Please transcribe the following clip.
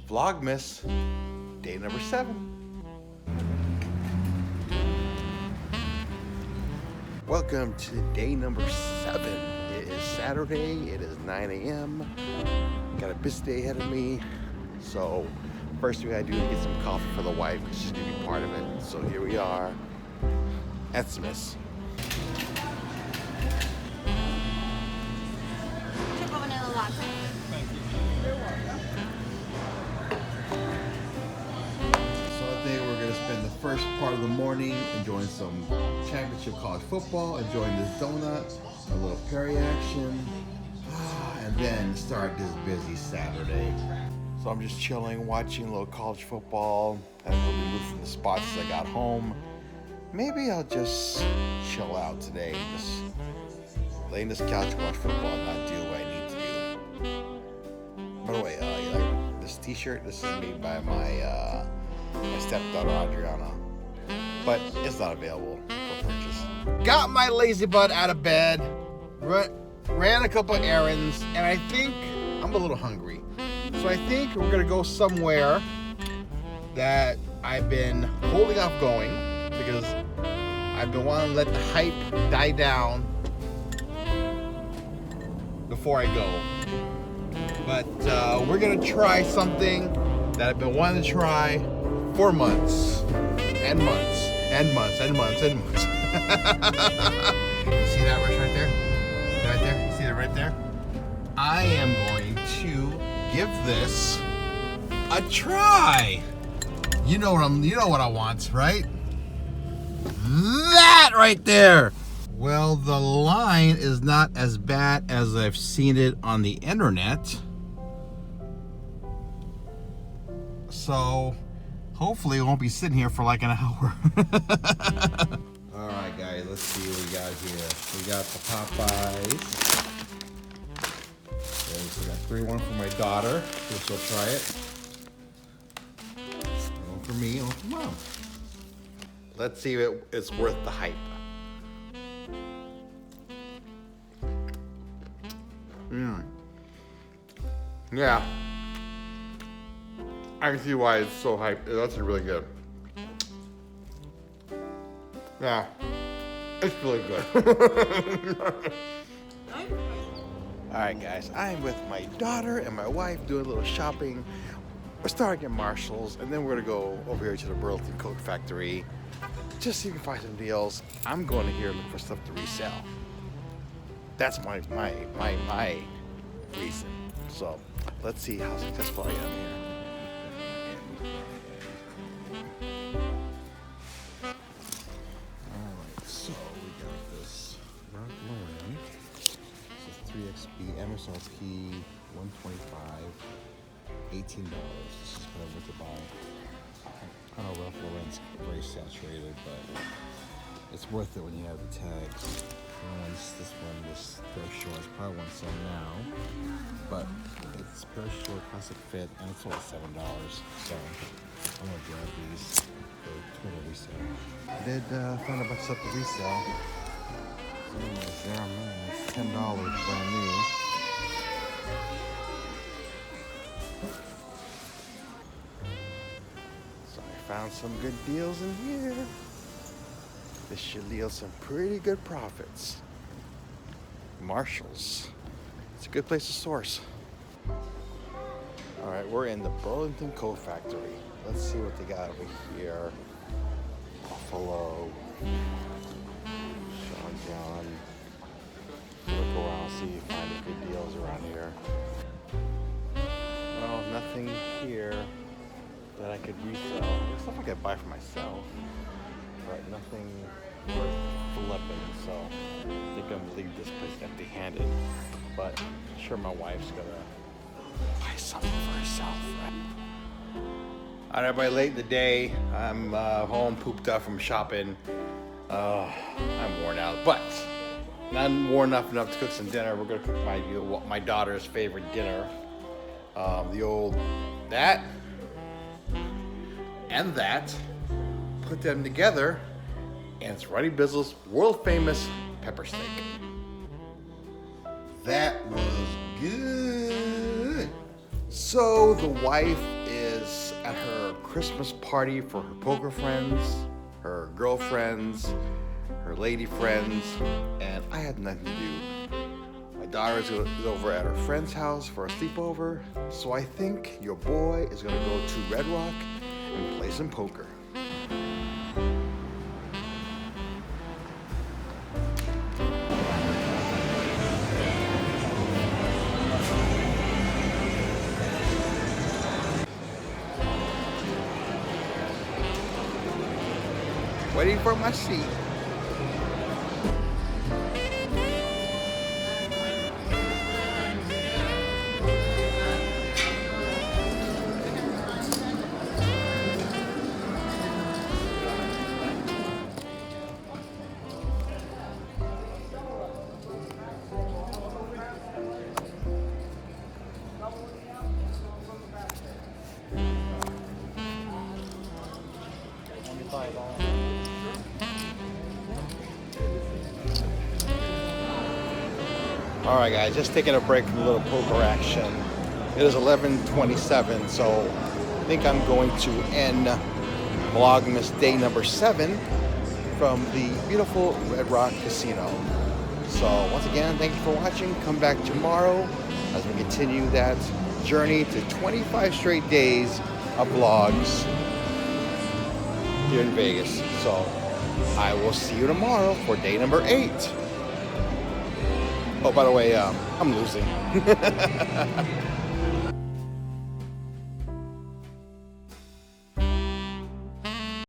Vlogmas, day number 7. Welcome to day number 7. It is Saturday, it is 9 a.m. Got a busy day ahead of me. So first thing I do is get some coffee for the wife because she's gonna be part of it. So here we are at Smith's. Triple vanilla latte. Thank you. So I think we're gonna spend the first part of the morning enjoying some championship college football, enjoying this donut, a little Perry action, and then start this busy Saturday. So I'm just chilling, watching a little college football. I haven't really moved from the spots as I got home. Maybe I'll just chill out today, just lay in this couch and watch football and not do what I need to do. By the way, you like this t-shirt? This is made by my stepdaughter Adriana, but it's not available for purchase. Got my lazy butt out of bed, ran a couple errands, and I think I'm a little hungry. So I think we're gonna go somewhere that I've been holding off going because I've been wanting to let the hype die down before I go. But we're gonna try something that I've been wanting to try for months and months and months and months and months. You see that right there? Right there? You see that right there? I am going to give this a try. You know what I want, right? That right there. Well, the line is not as bad as I've seen it on the internet. So hopefully, we won't be sitting here for like an hour. All right, guys, let's see what we got here. We got the Popeye'S. So we got 1 for my daughter, so she'll try it. 1 for me, 1 for mom. Let's see if it's worth the hype. Yeah. I can see why it's so hyped. That's really good. Yeah. It's really good. Alright guys, I'm with my daughter and my wife doing a little shopping. We're starting at Marshall's and then we're gonna go over here to the Burlington Coat Factory. Just so you can find some deals. I'm going to here look for stuff to resell. That's my reason. So let's see how successful I am here. Emerson's key, $125, $18. This is kind of what to buy. I know Ralph Lauren's very saturated, but it's worth it when you have the tags. This pair of shorts, probably want some now, but it's a pair of short classic fit, and it's only $7. So I'm gonna grab these for total resale. I did find a bunch of stuff to resell. It's $10 brand new. So I found some good deals in here. This should yield some pretty good profits. Marshall's. It's a good place to source. All right, we're in the Burlington Coat Factory. Let's see what they got over here. Buffalo. Sean John. Look around, see if you find any good deals around here. Well, nothing here that I could resell. Stuff I could buy for myself, but nothing worth flipping. So I think I'm gonna leave this place empty-handed. But I'm sure my wife's gonna buy something for herself. Right? All right, everybody, late in the day. I'm home, pooped up from shopping. I'm worn out, but not worn enough to cook some dinner. We're gonna cook my daughter's favorite dinner. The old that and that. Put them together, and it's Ronnie Bizzle's world famous pepper steak. That was good. So the wife is at her Christmas party for her poker friends, her girlfriends, her lady friends, and I had nothing to do. My daughter is over at her friend's house for a sleepover, so I think your boy is gonna go to Red Rock and play some poker. Waiting for my seat. All right, guys, just taking a break from a little poker action. It is 11:27, so I think I'm going to end Vlogmas day number 7 from the beautiful Red Rock Casino. So once again, thank you for watching. Come back tomorrow as we continue that journey to 25 straight days of vlogs here in Vegas. So I will see you tomorrow for day number 8. Oh, by the way, I'm losing.